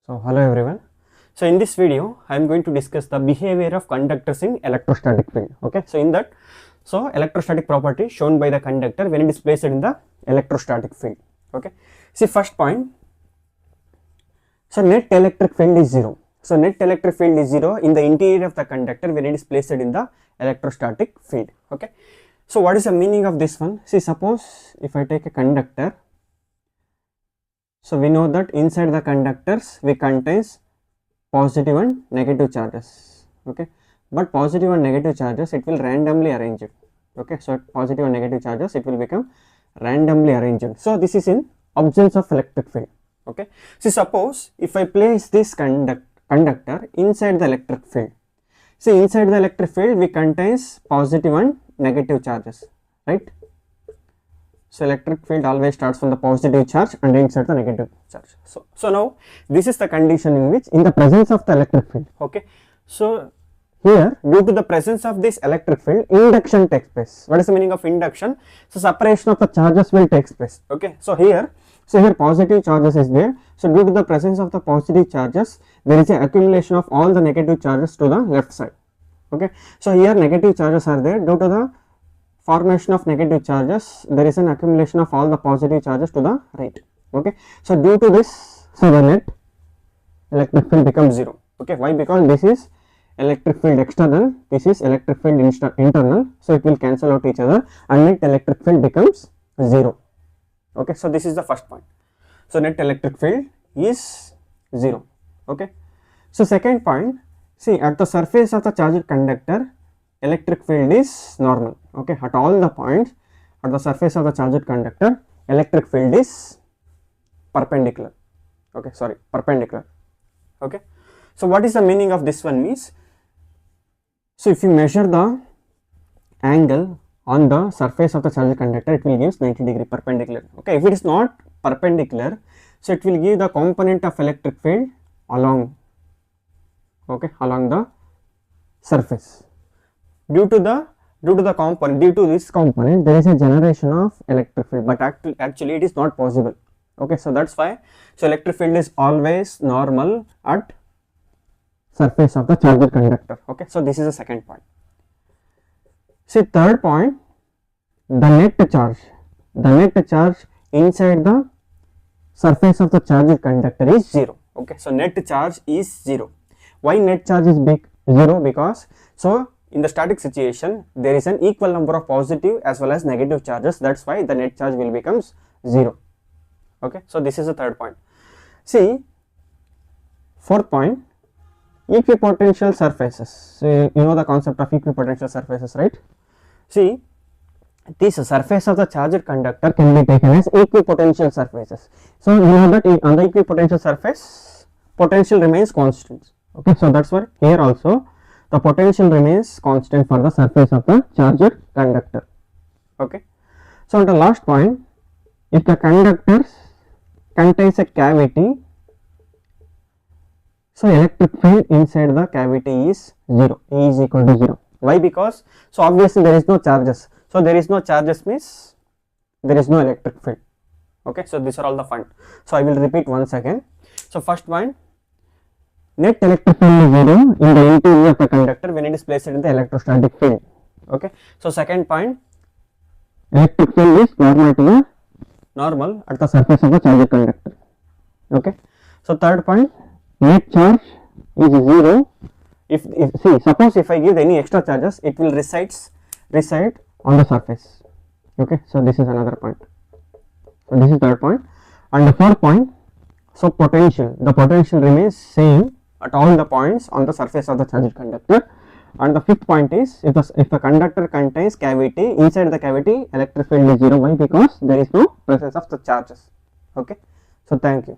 So hello everyone. So in this video I am going to discuss the behavior of conductors in electrostatic field. Okay. So in that, electrostatic property shown by the conductor when it is placed in the electrostatic field. Okay. See, first point. So net electric field is 0. So net electric field is 0 in the interior of the conductor when it is placed in the electrostatic field. Okay. So what is the meaning of this one? See, suppose if I take a conductor. So we know that inside the conductors we contains positive and negative charges. Okay, but positive and negative charges it will randomly arrange it. Okay, so positive and negative charges it will become randomly arranged. So this is in absence of electric field. Okay, see, suppose if I place this conductor inside the electric field. See, inside the electric field we contains positive and negative charges, right? So electric field always starts from the positive charge and ends at the negative charge. So now this is the condition in which in the presence of the electric field. Okay. So here, due to the presence of this electric field, induction takes place. What is the meaning of induction? So separation of the charges will take place. Okay. So here positive charges is there. So due to the presence of the positive charges, there is an accumulation of all the negative charges to the left side. Okay. So here negative charges are there. Due to the formation of negative charges, there is an accumulation of all the positive charges to the right. Okay. So due to this, so the net electric field becomes 0. Okay. Why? Because this is electric field external, this is electric field internal. So it will cancel out each other and net electric field becomes 0. Okay. So this is the first point. So net electric field is 0. Okay. So second point, see, at the surface of the charged conductor, electric field is normal. Okay, at all the points at the surface of the charged conductor, electric field is perpendicular. Okay, sorry, perpendicular. Okay, so what is the meaning of this one means? So if you measure the angle on the surface of the charged conductor, it will give 90° perpendicular. Okay, if it is not perpendicular, so it will give the component of electric field along. Okay, along the surface. Due to this component, there is a generation of electric field, but actually it is not possible. Okay, so that's why. So electric field is always normal at surface of the charged conductor. Okay, so this is the second point. See, third point, the net charge inside the surface of the charged conductor is 0. Okay, so net charge is 0. Why net charge is 0? Because in the static situation, there is an equal number of positive as well as negative charges. That's why the net charge will becomes 0. Okay, so this is the third point. See, fourth point, equipotential surfaces. So you know the concept of equipotential surfaces, right? See, this surface of the charged conductor can be taken as equipotential surfaces. So you know that on the equipotential surface, potential remains constant. Okay, so that's why here also the potential remains constant for the surface of the charged conductor. Okay. So the last point, if the conductor contains a cavity, so electric field inside the cavity is 0, E is equal to 0. Why? Because so obviously there is no charges. So there is no charges means there is no electric field. Okay. So these are all the point. So I will repeat once again. So first point, net electric field is 0 in the interior of the conductor when it is placed in the electrostatic field. Okay. So second point, electric field is normal at the surface of the charged conductor. Okay. So third point, net charge is 0. If see, suppose if I give any extra charges, it will reside on the surface. Okay. So this is another point. So this is third point, and the fourth point, so the potential remains same at all the points on the surface of the charged conductor. And the fifth point is, if the conductor contains cavity, inside the cavity electric field is 0. Why? Because there is no presence of the charges. Okay. So thank you.